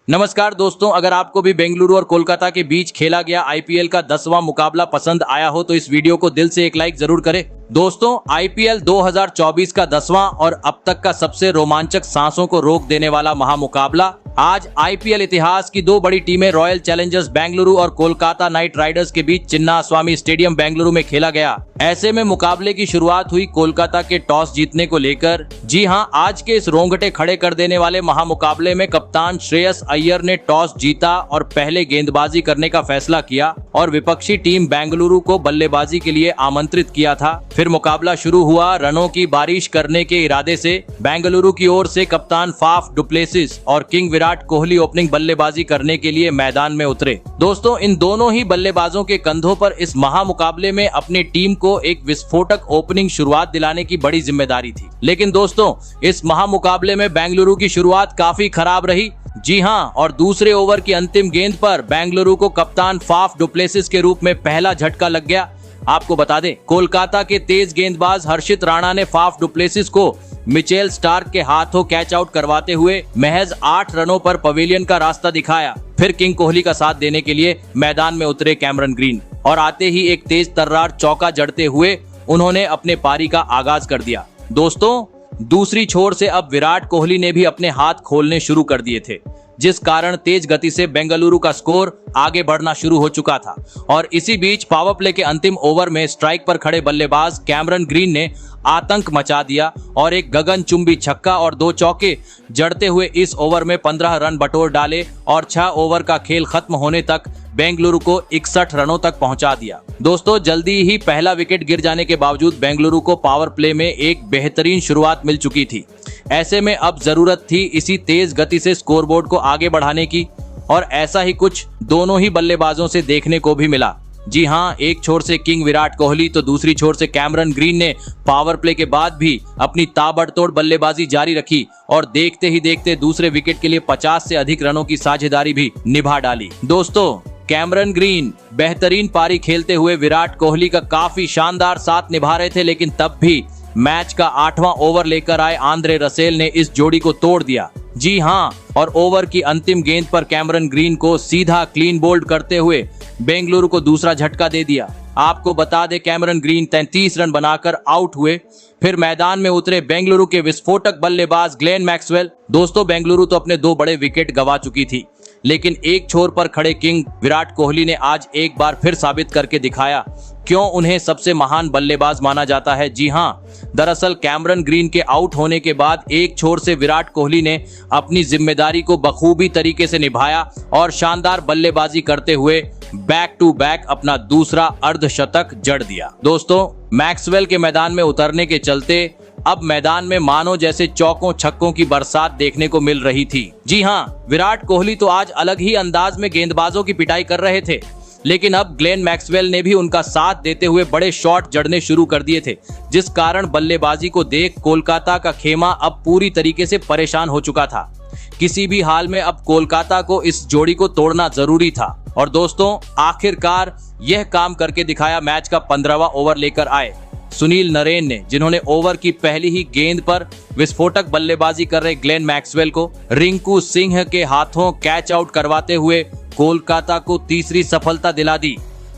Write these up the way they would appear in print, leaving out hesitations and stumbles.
नमस्कार दोस्तों, अगर आपको भी बेंगलुरु और कोलकाता के बीच खेला गया आईपीएल का 10वां मुकाबला पसंद आया हो तो इस वीडियो को दिल से एक लाइक जरूर करें। दोस्तों, आईपीएल 2024 का 10वां और अब तक का सबसे रोमांचक, सांसों को रोक देने वाला महामुकाबला आज आईपीएल इतिहास की दो बड़ी टीमें रॉयल चैलेंजर्स बेंगलुरु और कोलकाता नाइट राइडर्स के बीच चिन्नास्वामी स्टेडियम बेंगलुरु में खेला गया। ऐसे में मुकाबले की शुरुआत हुई कोलकाता के टॉस जीतने को लेकर। जी हां, आज के इस रोंगटे खड़े कर देने वाले महामुकाबले में कप्तान श्रेयस अय्यर ने टॉस जीता और पहले गेंदबाजी करने का फैसला किया और विपक्षी टीम बेंगलुरु को बल्लेबाजी के लिए आमंत्रित किया था। फिर मुकाबला शुरू हुआ। रनों की बारिश करने के इरादे से बेंगलुरु की ओर से कप्तान फाफ डुप्लेसिस और किंग विराट कोहली ओपनिंग बल्लेबाजी करने के लिए मैदान में उतरे। दोस्तों, इन दोनों ही बल्लेबाजों के कंधों पर इस महामुकाबले में अपनी टीम को एक विस्फोटक ओपनिंग शुरुआत दिलाने की बड़ी जिम्मेदारी थी। लेकिन दोस्तों, इस महामुकाबले में बेंगलुरु की शुरुआत काफी खराब रही। जी हां, और दूसरे ओवर की अंतिम गेंद पर बेंगलुरु को कप्तान फाफ डुप्लेसिस के रूप में पहला झटका लग गया। आपको बता दें, कोलकाता के तेज गेंदबाज हर्षित राणा ने फाफ डुप्लेसिस को मिचेल स्टार्क के हाथों कैच आउट करवाते हुए महज 8 रनों पर पवेलियन का रास्ता दिखाया। फिर किंग कोहली का साथ देने के लिए मैदान में उतरे कैमरन ग्रीन और आते ही एक तेज तर्रार चौका जड़ते हुए उन्होंने अपने पारी का आगाज कर दिया। दोस्तों, दूसरी छोर से अब विराट कोहली ने भी अपने हाथ खोलने शुरू कर दिए थे, जिस कारण तेज गति से बेंगलुरु का स्कोर आगे बढ़ना शुरू हो चुका था। और इसी बीच पावर प्ले के अंतिम ओवर में स्ट्राइक पर खड़े बल्लेबाज कैमरन ग्रीन ने आतंक मचा दिया और एक गगनचुंबी छक्का और 2 चौके जड़ते हुए इस ओवर में 15 रन बटोर डाले और 6 ओवर का खेल खत्म होने तक बेंगलुरु को 61 रनों तक पहुंचा दिया। दोस्तों, जल्दी ही पहला विकेट गिर जाने के बावजूद बेंगलुरु को पावर प्ले में एक बेहतरीन शुरुआत मिल चुकी थी। ऐसे में अब जरूरत थी इसी तेज गति से स्कोरबोर्ड को आगे बढ़ाने की, और ऐसा ही कुछ दोनों ही बल्लेबाजों से देखने को भी मिला। जी हां, एक छोर से किंग विराट कोहली तो दूसरी छोर से कैमरन ग्रीन ने पावर प्ले के बाद भी अपनी ताबड़तोड़ बल्लेबाजी जारी रखी और देखते ही देखते दूसरे विकेट के लिए 50 से अधिक रनों की साझेदारी भी निभा डाली। दोस्तों, कैमरन ग्रीन बेहतरीन पारी खेलते हुए विराट कोहली का काफी शानदार साथ निभा रहे थे, लेकिन तब भी मैच का 8वां ओवर लेकर आए आंद्रे रसेल ने इस जोड़ी को तोड़ दिया। जी हां, और ओवर की अंतिम गेंद पर कैमरन ग्रीन को सीधा क्लीन बोल्ड करते हुए बेंगलुरु को दूसरा झटका दे दिया। आपको बता दें, कैमरन ग्रीन 33 रन बनाकर आउट हुए। फिर मैदान में उतरे बेंगलुरु के विस्फोटक बल्लेबाज ग्लेन मैक्सवेल। दोस्तों, बेंगलुरु तो अपने 2 बड़े विकेट गंवा चुकी थी, लेकिन एक छोर पर खड़े किंग विराट कोहली ने आज एक बार फिर साबित करके दिखाया क्यों उन्हें सबसे महान बल्लेबाज माना जाता है। जी हां, दरअसल कैमरन ग्रीन के आउट होने के बाद एक छोर से विराट कोहली ने अपनी जिम्मेदारी को बखूबी तरीके से निभाया और शानदार बल्लेबाजी करते हुए बैक टू बैक अपना दूसरा अर्धशतक जड़ दिया। दोस्तों, मैक्सवेल के मैदान में उतरने के चलते अब मैदान में मानो जैसे चौकों छक्कों की बरसात देखने को मिल रही थी। जी हां, विराट कोहली तो आज अलग ही अंदाज में गेंदबाजों की पिटाई कर रहे थे, लेकिन अब ग्लेन मैक्सवेल ने भी उनका साथ देते हुए बड़े शॉट जड़ने शुरू कर दिए थे, जिस कारण बल्लेबाजी को देख कोलकाता का खेमा अब पूरी तरीके से परेशान हो चुका था। किसी भी हाल में अब कोलकाता को इस जोड़ी को तोड़ना जरूरी था। और दोस्तों, आखिरकार यह काम करके दिखाया। मैच का 15वां ओवर लेकर आए सुनील नरेन ने, जिन्होंने ओवर की पहली ही गेंद पर विस्फोटक बल्लेबाजी कर रहे ग्लेन मैक्सवेल को रिंकू सिंह के हाथों कैच आउट करवाते हुए कोलकाता को तीसरी सफलता दिला दी।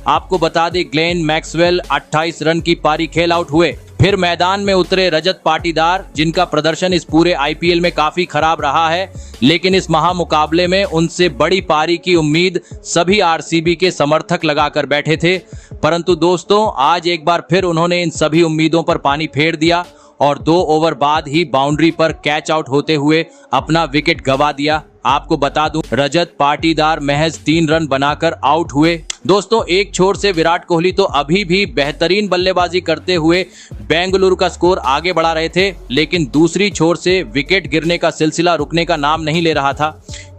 आपको बता दें, ग्लेन मैक्सवेल 28 रन की पारी खेल आउट हुए। फिर मैदान में उतरे रजत पाटीदार, जिनका प्रदर्शन इस पूरे आईपीएल में काफी खराब रहा है, लेकिन इस महामुकाबले में उनसे बड़ी पारी की उम्मीद सभी आरसीबी के समर्थक लगाकर बैठे थे। परंतु दोस्तों, आज एक बार फिर उन्होंने इन सभी उम्मीदों पर पानी फेर दिया और 2 ओवर बाद ही बाउंड्री पर कैच आउट होते हुए अपना विकेट गंवा दिया। आपको बता दूं, रजत पाटीदार महज 3 रन बनाकर आउट हुए। दोस्तों, एक छोर से विराट कोहली तो अभी भी बेहतरीन बल्लेबाजी करते हुए बेंगलुरु का स्कोर आगे बढ़ा रहे थे, लेकिन दूसरी छोर से विकेट गिरने का सिलसिला रुकने का नाम नहीं ले रहा था,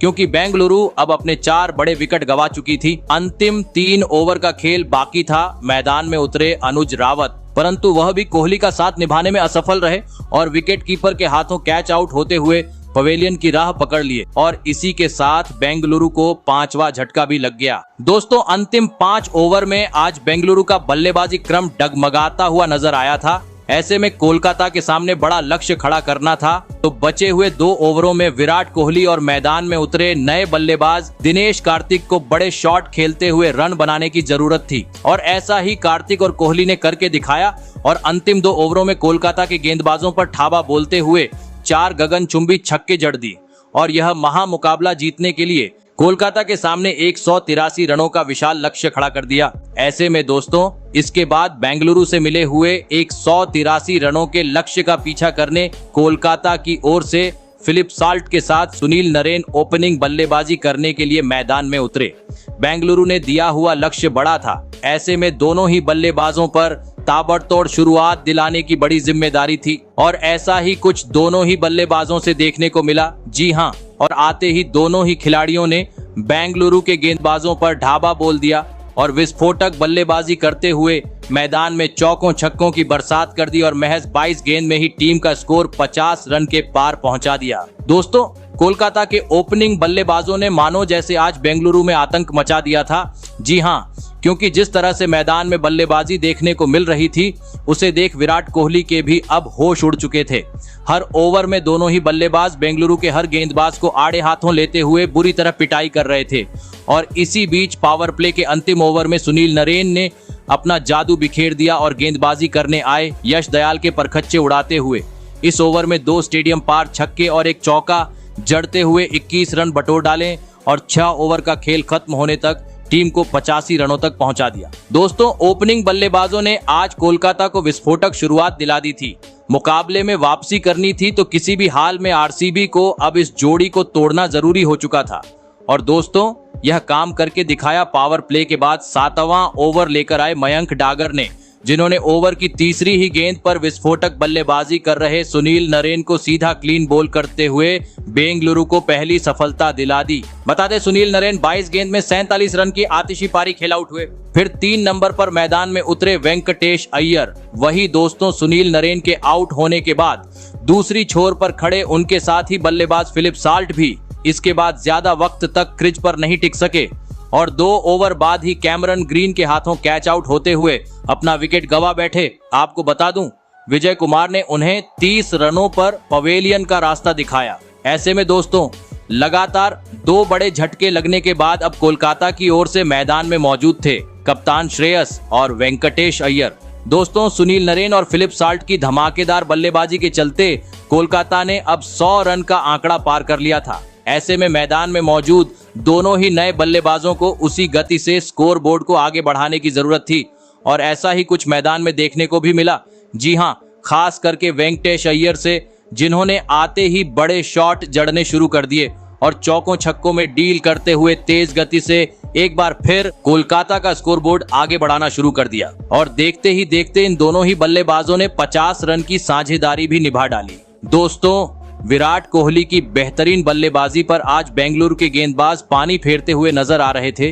क्योंकि बेंगलुरु अब अपने 4 बड़े विकेट गंवा चुकी थी। अंतिम 3 ओवर का खेल बाकी था। मैदान में उतरे अनुज रावत, परंतु वह भी कोहली का साथ निभाने में असफल रहे और विकेट कीपर के हाथों कैच आउट होते हुए पवेलियन की राह पकड़ लिए और इसी के साथ बेंगलुरु को 5वां झटका भी लग गया। दोस्तों, अंतिम 5 ओवर में आज बेंगलुरु का बल्लेबाजी क्रम डगमगाता हुआ नजर आया था। ऐसे में कोलकाता के सामने बड़ा लक्ष्य खड़ा करना था, तो बचे हुए 2 ओवरों में विराट कोहली और मैदान में उतरे नए बल्लेबाज दिनेश कार्तिक को बड़े शॉट खेलते हुए रन बनाने की जरूरत थी और ऐसा ही कार्तिक और कोहली ने करके दिखाया और अंतिम 2 ओवरों में कोलकाता के गेंदबाजों पर ठाबा बोलते हुए 4 गगनचुंबी छक्के जड़ दिए और यह महामुकाबला जीतने के लिए कोलकाता के सामने 183 रनों का विशाल लक्ष्य खड़ा कर दिया। ऐसे में दोस्तों इसके बाद बेंगलुरु से मिले हुए 183 रनों के लक्ष्य का पीछा करने कोलकाता की ओर से फिलिप साल्ट के साथ सुनील नरेन ओपनिंग बल्लेबाजी करने के लिए मैदान में उतरे। बेंगलुरु ने दिया हुआ लक्ष्य बड़ा था, ऐसे में दोनों ही बल्लेबाजों पर ताबड़तोड़ शुरुआत दिलाने की बड़ी जिम्मेदारी थी और ऐसा ही कुछ दोनों ही बल्लेबाजों से देखने को मिला। जी हां, और आते ही दोनों ही खिलाड़ियों ने बेंगलुरु के गेंदबाजों पर ढाबा बोल दिया और विस्फोटक बल्लेबाजी करते हुए मैदान में चौकों छक्कों की बरसात कर दी और महज 22 गेंद में ही टीम का स्कोर 50 रन के पार पहुंचा दिया। दोस्तों कोलकाता के ओपनिंग बल्लेबाजों ने मानो जैसे आज बेंगलुरु में आतंक मचा दिया था। जी हां, क्योंकि जिस तरह से मैदान में बल्लेबाजी देखने को मिल रही थी उसे देख विराट कोहली के भी अब होश उड़ चुके थे। हर ओवर में दोनों ही बल्लेबाज बेंगलुरु के हर गेंदबाज को आड़े हाथों लेते हुए बुरी तरह पिटाई कर रहे थे और इसी बीच पावर प्ले के अंतिम ओवर में सुनील नरेन ने अपना जादू बिखेर दिया और गेंदबाजी करने आए यश दयाल के परखच्चे उड़ाते हुए इस ओवर में 2 स्टेडियम पार छक्के और एक चौका जड़ते हुए 21 रन बटोर डाले और 6 ओवर का खेल खत्म होने तक टीम को 85 रनों तक पहुंचा दिया। दोस्तों ओपनिंग बल्लेबाजों ने आज कोलकाता को विस्फोटक शुरुआत दिला दी थी। मुकाबले में वापसी करनी थी तो किसी भी हाल में आरसीबी को अब इस जोड़ी को तोड़ना जरूरी हो चुका था और दोस्तों यह काम करके दिखाया पावर प्ले के बाद 7वां ओवर लेकर आए मयंक डागर ने, जिन्होंने ओवर की तीसरी ही गेंद पर विस्फोटक बल्लेबाजी कर रहे सुनील नरेन को सीधा क्लीन बोल करते हुए बेंगलुरु को पहली सफलता दिला दी। बता दें सुनील नरेन 22 गेंद में 47 रन की आतिशी पारी खेल आउट हुए। फिर 3 नंबर पर मैदान में उतरे वेंकटेश अय्यर। वही दोस्तों सुनील नरेन के आउट होने के बाद दूसरी छोर पर खड़े उनके साथ ही बल्लेबाज फिलिप साल्ट भी इसके बाद ज्यादा वक्त तक क्रीज पर नहीं टिक सके और 2 ओवर बाद ही कैमरन ग्रीन के हाथों कैच आउट होते हुए अपना विकेट गंवा बैठे। आपको बता दूं विजय कुमार ने उन्हें 30 रनों पर पवेलियन का रास्ता दिखाया। ऐसे में दोस्तों लगातार 2 बड़े झटके लगने के बाद अब कोलकाता की ओर से मैदान में मौजूद थे कप्तान श्रेयस और वेंकटेश अय्यर। दोस्तों सुनील नरेन और फिलिप साल्ट की धमाकेदार बल्लेबाजी के चलते कोलकाता ने अब 100 रन का आंकड़ा पार कर लिया था। ऐसे में मैदान में मौजूद दोनों ही नए बल्लेबाजों को उसी गति से स्कोर बोर्ड को आगे बढ़ाने की जरूरत थी और ऐसा ही कुछ मैदान में देखने को भी मिला। जी हां, खास करके वेंकटेश अय्यर से, जिन्होंने आते ही बड़े शॉट जड़ने शुरू कर दिए और चौकों छक्कों में डील करते हुए तेज गति से एक बार फिर कोलकाता का स्कोर बोर्ड आगे बढ़ाना शुरू कर दिया और देखते ही देखते इन दोनों ही बल्लेबाजों ने 50 रन की साझेदारी भी निभा डाली। दोस्तों विराट कोहली की बेहतरीन बल्लेबाजी पर आज बेंगलुरु के गेंदबाज पानी फेरते हुए नजर आ रहे थे,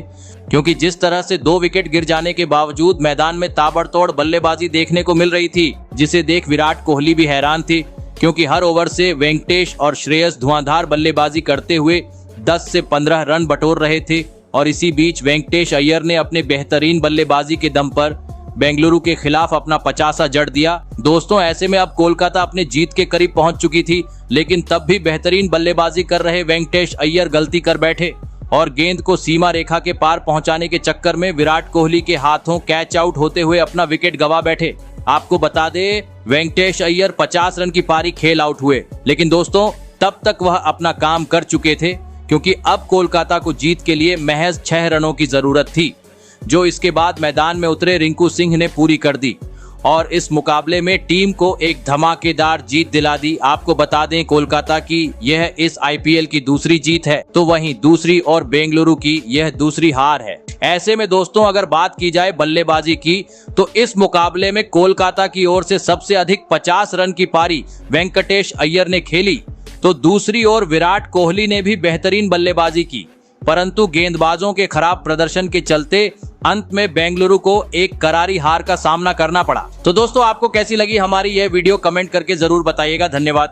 क्योंकि जिस तरह से 2 विकेट गिर जाने के बावजूद मैदान में ताबड़तोड़ बल्लेबाजी देखने को मिल रही थी, जिसे देख विराट कोहली भी हैरान थी, क्योंकि हर ओवर से वेंकटेश और श्रेयस धुआंधार बल्लेबाजी करते हुए 10 से 15 रन बटोर रहे थे और इसी बीच वेंकटेश अय्यर ने अपने बेहतरीन बल्लेबाजी के दम पर बेंगलुरु के खिलाफ अपना 50 जड़ दिया। दोस्तों ऐसे में अब कोलकाता अपने जीत के करीब पहुंच चुकी थी, लेकिन तब भी बेहतरीन बल्लेबाजी कर रहे वेंकटेश अय्यर गलती कर बैठे और गेंद को सीमा रेखा के पार पहुंचाने के चक्कर में विराट कोहली के हाथों कैच आउट होते हुए अपना विकेट गंवा बैठे। आपको बता दें वेंकटेश अय्यर 50 रन की पारी खेल आउट हुए, लेकिन दोस्तों तब तक वह अपना काम कर चुके थे, क्योंकि अब कोलकाता को जीत के लिए महज 6 रनों की जरूरत थी, जो इसके बाद मैदान में उतरे रिंकू सिंह ने पूरी कर दी और इस मुकाबले में टीम को एक धमाकेदार जीत दिला दी। आपको बता दें कोलकाता की यह इस आईपीएल की दूसरी जीत है, तो वहीं दूसरी और बेंगलुरु की यह दूसरी हार है। ऐसे में दोस्तों अगर बात की जाए बल्लेबाजी की, तो इस मुकाबले में कोलकाता की ओर से सबसे अधिक 50 रन की पारी वेंकटेश अय्यर ने खेली, तो दूसरी ओर विराट कोहली ने भी बेहतरीन बल्लेबाजी की, परंतु गेंदबाजों के खराब प्रदर्शन के चलते अंत में बेंगलुरु को एक करारी हार का सामना करना पड़ा। तो दोस्तों आपको कैसी लगी हमारी यह वीडियो कमेंट करके जरूर बताइएगा। धन्यवाद।